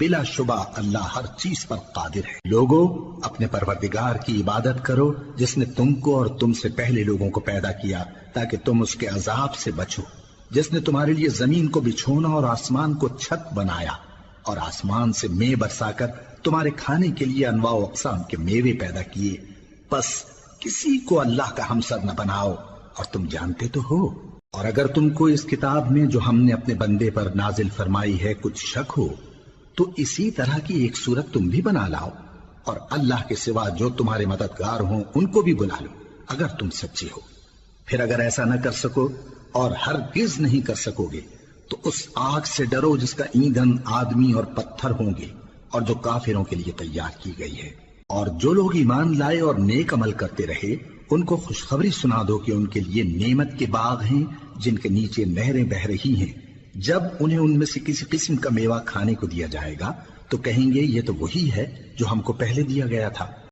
بلا شبہ اللہ ہر چیز پر قادر ہے۔ لوگو اپنے پروردگار کی عبادت کرو جس نے تم کو اور تم سے پہلے لوگوں کو پیدا کیا تاکہ تم اس کے عذاب سے بچو، جس نے تمہارے لیے زمین کو بچھونا اور آسمان کو چھت بنایا اور آسمان سے مے برسا کر تمہارے کھانے کے لیے انواع و اقسام کے میوے پیدا کیے، پس کسی کو اللہ کا ہمسر نہ بناؤ اور تم جانتے تو ہو۔ اور اگر تم کو اس کتاب میں جو ہم نے اپنے بندے پر نازل فرمائی ہے کچھ شک ہو تو اسی طرح کی ایک صورت تم بھی بنا لاؤ اور اللہ کے سوا جو تمہارے مددگار ہوں ان کو بھی بلا لو اگر تم سچے ہو۔ پھر اگر ایسا نہ کر سکو اور ہرگز نہیں کر سکو گے تو اس آگ سے ڈرو جس کا ایندھن آدمی اور پتھر ہوں گے اور جو کافروں کے لیے تیار کی گئی ہے۔ اور جو لوگ ایمان لائے اور نیک عمل کرتے رہے ان کو خوشخبری سنا دو کہ ان کے لیے نعمت کے باغ ہیں جن کے نیچے نہریں بہہ رہی ہیں، جب انہیں ان میں سے کسی قسم کا میوہ کھانے کو دیا جائے گا تو کہیں گے یہ تو وہی ہے جو ہم کو پہلے دیا گیا تھا۔